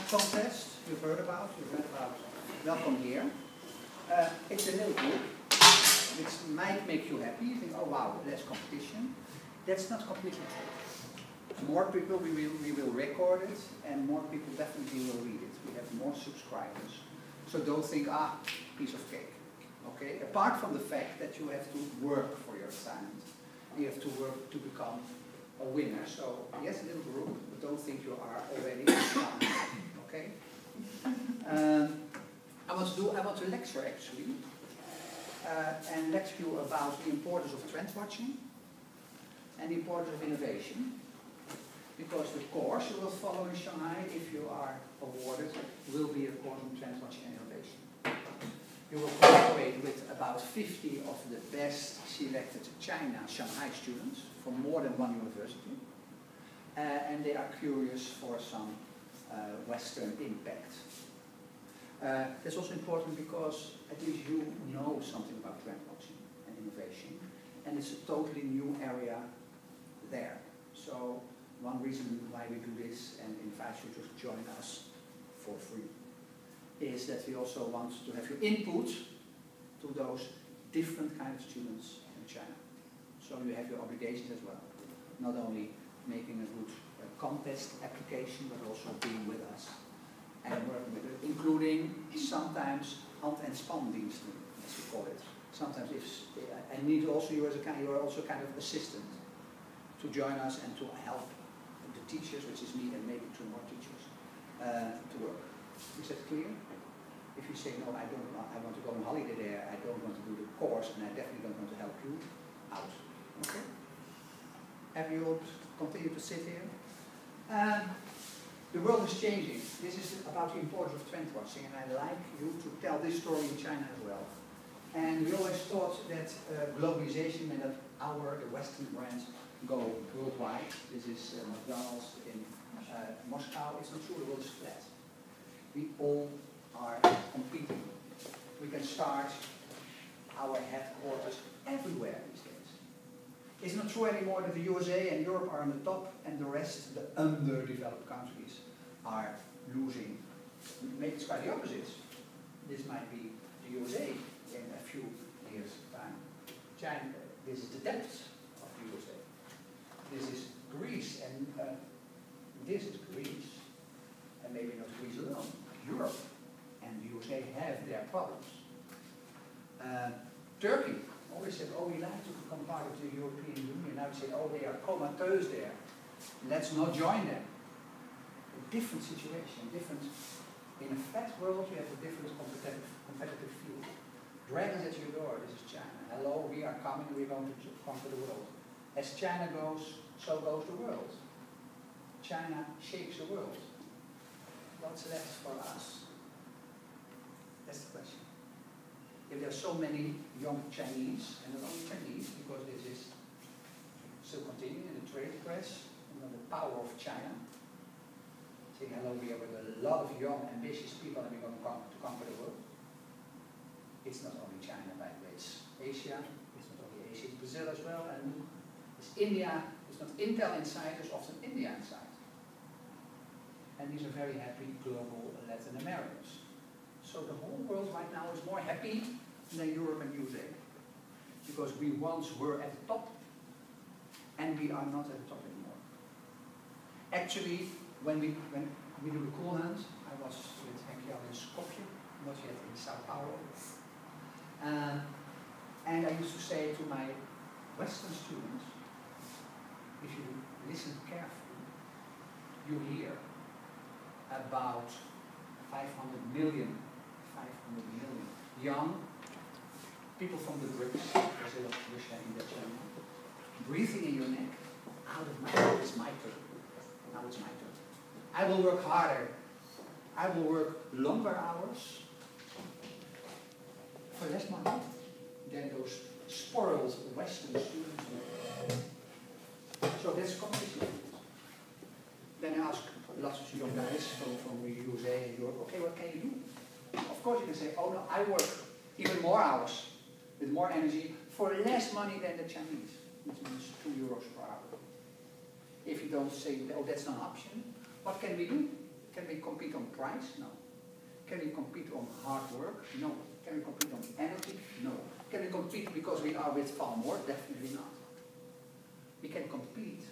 contest you've read about. Welcome here. It's a little group which might make you happy. You think, oh wow, there's competition. That's not completely true. More people, we will record it, and more people definitely will read it. We have more subscribers. So don't think, piece of cake. Okay? Apart from the fact that you have to work for your assignment. You have to work to become a winner. So yes, a little group, but don't think you are already done. Okay? I want to lecture actually, and lecture you about the importance of trend watching and the importance of innovation. Because the course you will follow in Shanghai, if you are awarded, will be a course on trend watching and innovation. You will cooperate with about 50 of the best selected Shanghai students from more than one university. And they are curious for some Western impact. That's also important because at least you know something about trend watching and innovation. And it's a totally new area there. So one reason why we do this and invite you to join us for free is that we also want to have your input to those different kind of students in China. So you have your obligations as well. Not only making a good contest application, but also being with us and working with it, including sometimes hand- and spandiensten, as we call it. Sometimes I need also you as you are also kind of assistant to join us and to help the teachers, which is me and maybe 2 more teachers, to work. Is that clear? If you say, no, I want to go on holiday there, I don't want to do the course, and I definitely don't want to help you out. Okay? Have you all continue to sit here? The world is changing. This is about the importance of trend watching, and I'd like you to tell this story in China as well. And we always thought that globalization meant that the Western brands go worldwide. This is McDonald's in Moscow. It's not true, the world is flat. We all are competing. We can start our headquarters everywhere these days. It's not true anymore that the USA and Europe are on the top and the rest, the underdeveloped countries, are losing. Maybe it's quite the opposite. This might be the USA in a few years' time. China, this is the depth of the USA. This is Greece, and this is Greece. And maybe not Greece alone. Europe and the USA have their problems. Turkey always said, oh, we like to become part of the European Union. Now we say, oh, they are comatose there. Let's not join them. A different situation, in a flat world, you have a different competitive field. Dragons at your door, this is China. Hello, we are coming, we're going to conquer the world. As China goes, so goes the world. China shapes the world. What's left for us? That's the question. If there are so many young Chinese, and not only Chinese, because this is still continuing in the trade press, the power of China, saying hello, we are with a lot of young, ambitious people and we're going to conquer the world. It's not only China, by the way, it's Asia, it's not only Asia, it's Brazil as well, and it's India, it's not Intel inside, there's often India inside. And these are very happy global Latin Americans. So the whole world right now is more happy than Europe and USA. Because we once were at the top, and we are not at the top anymore. Actually, when we do the Cool Hand, I was with Henk Jan in Skopje, not yet in Sao Paulo. And I used to say to my Western students, if you listen carefully, you hear about 500 million young people from the BRICS, Brazil, Russia, India, China, breathing in your neck. Out of my mouth, it's my turn. Now it's my turn. I will work harder. I will work longer hours for less money than those spoiled Western students. So that's competition. Then I ask lots of young guys from the USA and Europe, okay, what can you do? Of course you can say, oh no, I work even more hours with more energy for less money than the Chinese, which means €2 per hour. If you don't say, oh, that's not an option, what can we do? Can we compete on price? No. Can we compete on hard work? No. Can we compete on energy? No. Can we compete because we are with far more? Definitely not. We can compete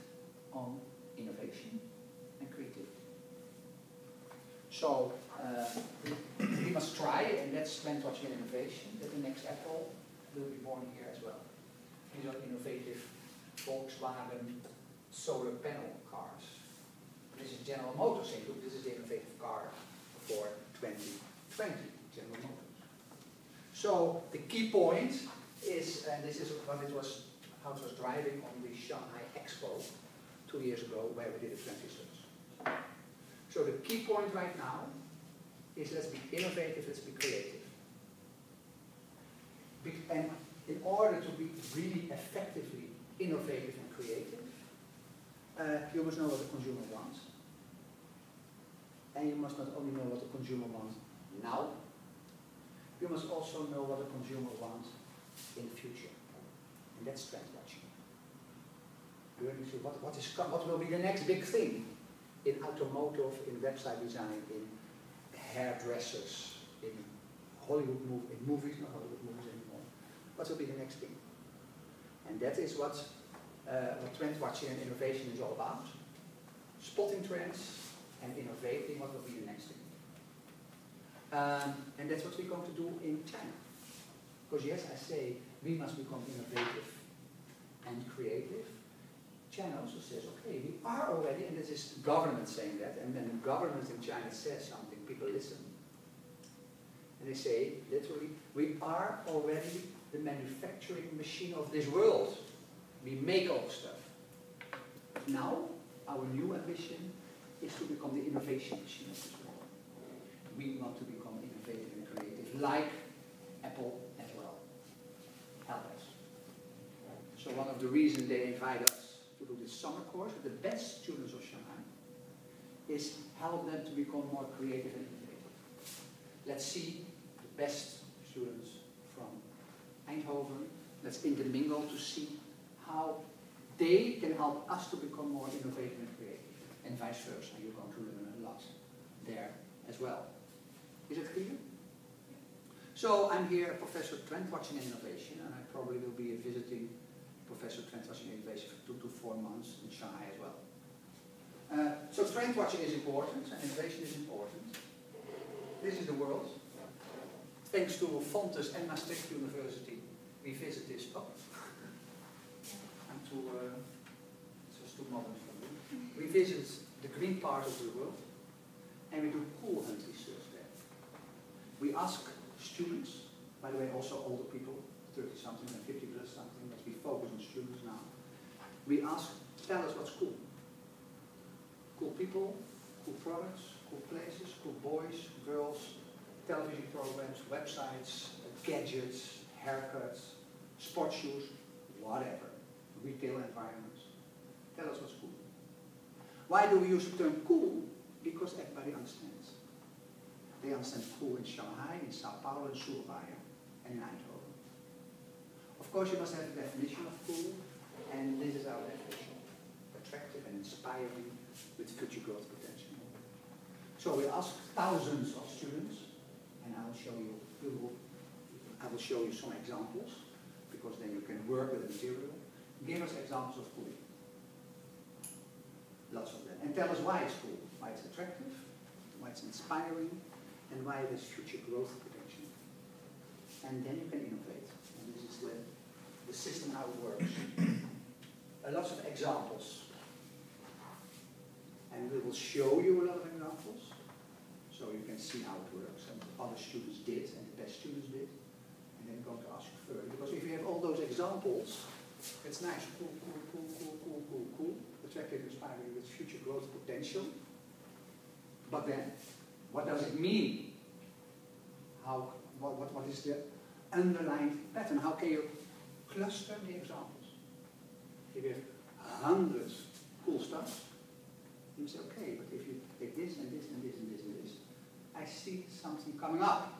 on innovation and creativity. So we must try, and that's trend watching and innovation, that the next Apple will be born here as well. These are innovative Volkswagen solar panel cars. This is General Motors saying, look, this is the innovative car for 2020, General Motors. So the key point is, and this is what it was, how it was driving on the Shanghai Expo 2 years ago, where we did a trend research. So the key point right now is let's be innovative, let's be creative. And in order to be really effectively innovative and creative, you must know what the consumer wants. And you must not only know what the consumer wants now, you must also know what the consumer wants in the future. And that's trend watching. Learning through what will be the next big thing in automotive, in website design, in hairdressers, in Hollywood movies, not Hollywood movies anymore. What will be the next thing? And that is what trend watching and innovation is all about. Spotting trends and innovating what will be the next thing. And that's what we're going to do in China. Because yes, I say we must become innovative and creative. China also says, okay, we are already, and this is government saying that, and then the government in China says something, people listen. And they say, literally, we are already the manufacturing machine of this world. We make all the stuff. Now, our new ambition is to become the innovation machine of this world. We want to become innovative and creative, like Apple as well. Help us. So one of the reasons they invite us to do this summer course with the best students of Shanghai is help them to become more creative and innovative. Let's see the best students from Eindhoven. Let's intermingle to see how they can help us to become more innovative and creative, and vice versa. You're going to learn a lot there as well. Is it clear? So I'm here, Professor Trend Watching and Innovation, and I probably will be visiting Professor Trend Watching and Innovation for 2 to 4 months in Shanghai as well. So trend watching is important, and innovation is important. This is the world. Thanks to Fontes and Maastricht University, we visit this. Oh, I'm too, it's just too modern for me. We visit the green part of the world, and we do cool hunt research there. We ask students, by the way, also older people, 30-something and 50-plus-something, but we focus on students now. We ask, tell us what's cool. Cool people, cool products, cool places, cool boys, girls, television programs, websites, gadgets, haircuts, sports shoes, whatever. Retail environments. Tell us what's cool. Why do we use the term cool? Because everybody understands. They understand cool in Shanghai, in Sao Paulo, in Surabaya, and in Eindhoven. Of course, you must have a definition of cool, and this is our definition. Attractive and inspiring with future growth potential. So we asked thousands of students, and I will show you some examples, because then you can work with the material. Give us examples of cool. Lots of them. And tell us why it's cool, why it's attractive, why it's inspiring, and why there's future growth potential. And then you can innovate. And this is the system, how it works. Lots of examples. And we will show you a lot of examples, so you can see how it works, and what other students did, and the best students did. And then going to ask you further. Because if you have all those examples, it's nice. Cool, cool, cool, cool, cool, cool, cool. Attractive, inspiring, with future growth potential. But then, what does it mean? What is the underlying pattern? How can you cluster the examples? If you have hundreds cool stuff, you say, okay, but if you take this and this and this and this and this, I see something coming up.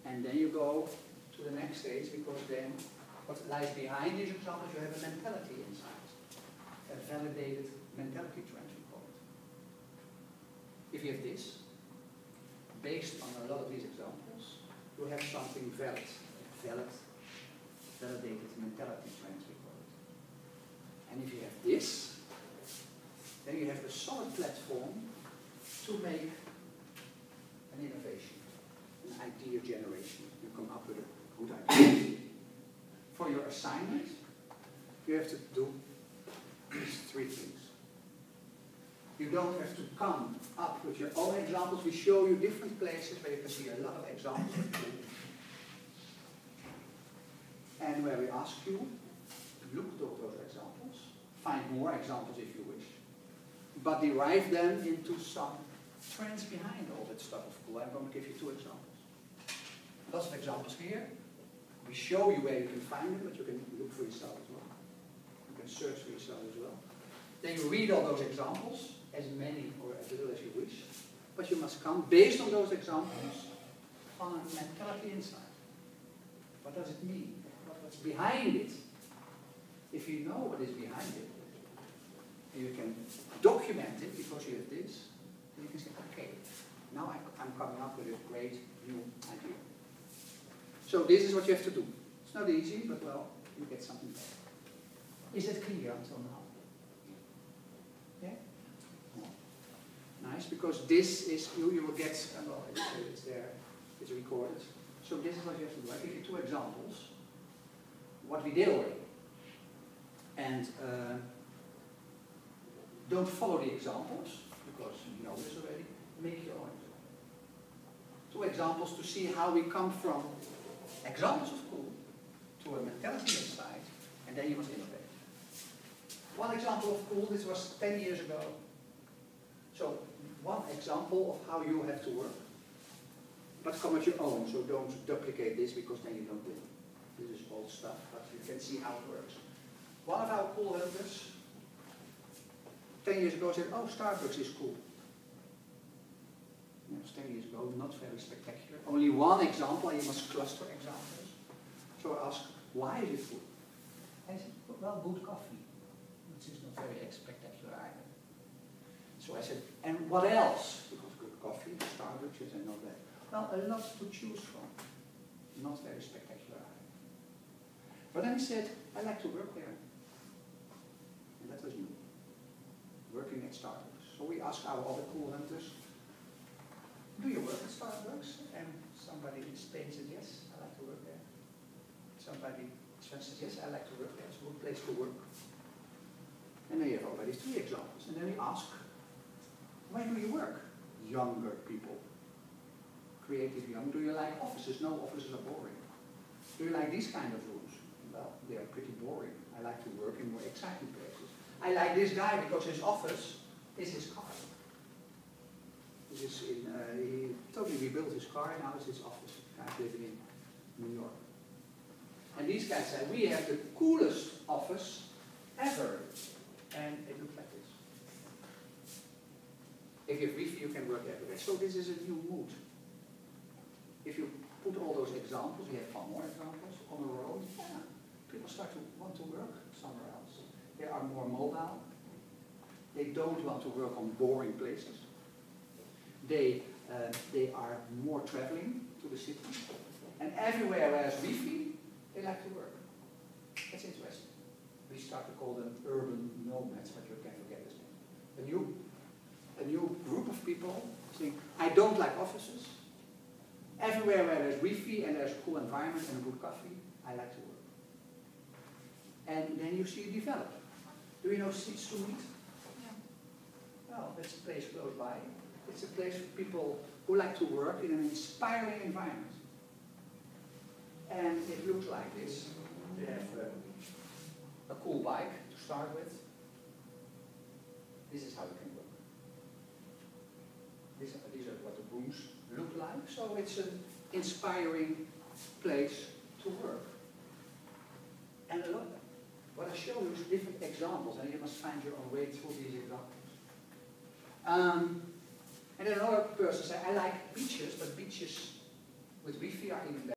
And then you go to the next stage, because then what lies behind these examples, you have a mentality inside. A validated mentality trend, we call it. if you have this, based on a lot of these examples, you have something validated mentality trends, we call it. And if you have this, then you have a solid platform to make an innovation, an idea generation. You come up with a good idea. For your assignment, you have to do these three things. You don't have to come up with your own examples. We show you different places where you can see a lot of examples. And where we ask you to look at those examples, find more examples if you wish, but derive them into some trends behind all that stuff of cool. I'm going to give you 2 examples. Lots of examples here. We show you where you can find them, but you can look for yourself as well. You can search for yourself as well. Then you read all those examples, as many or as little as you wish, but you must come, based on those examples, on a mentality insight. What does it mean? What's behind it? If you know what is behind it, you can document it because you have this, then you can say, okay, now I'm coming up with a great new idea. So this is what you have to do. It's not easy, but well, you get something better. Is it clear until now? Yeah? Nice, because this is, you will get, well, it's there, it's recorded. So this is what you have to do. I give you 2 examples, what we did already. And don't follow the examples, because you know this already. Make your own examples. 2 examples to see how we come from examples of cool to a mentality inside, and then you must innovate. 1 example of cool, this was 10 years ago. So 1 example of how you have to work. But come at your own, so don't duplicate this because then you don't win. This is old stuff, but you can see how it works. One of our cool helpers 10 years ago said, oh, Starbucks is cool. It was 10 years ago, not very spectacular. Only 1 example, and you must cluster examples. So I asked, why is it cool? And he said, well, good coffee, which is not very spectacular either. So I said, and what else? Because good coffee, Starbucks, yes, I know that. Well, a lot to choose from. Not very spectacular either. But then he said, I like to work there. And that was new. Working at Starbucks. So we asked our other cool hunters, do you work at Starbucks? And somebody in Spain said, yes, I like to work there. Somebody in France says, yes, I like to work there. It's a good place to work. And then you have already 3 examples. And then we ask, where do you work? Younger people. Creative young. Do you like offices? No, offices are boring. Do you like these kind of rooms? Well, they are pretty boring. I like to work in more exciting places. I like this guy because his office is his car. He totally rebuilt his car and now it's his office. Guys living in New York. And these guys say, we have the coolest office ever. And it looks like this. If you have Wi-Fi, you can work everywhere. So this is a new mood. If you put all those examples, we have 1 more examples on the road, yeah, people start to want to work somewhere else. They are more mobile. They don't want to work on boring places. They are more traveling to the city. And everywhere where there's Wi-Fi, they like to work. That's interesting. We start to call them urban nomads, but you can forget this name. A new group of people saying, I don't like offices. Everywhere where there's Wi-Fi and there's a cool environment and good coffee, I like to work. And then you see it develop. Do you know Summit? Yeah. Well, it's a place close by. It's a place for people who like to work in an inspiring environment. And it looks like this. They have a cool bike to start with. This is how you can work. These are what the rooms look like. So it's an inspiring place to work. And a lot of them. What I show you is different examples, and you must find your own way through these examples. And then another person said, I like beaches, but beaches with Wi-Fi are even better.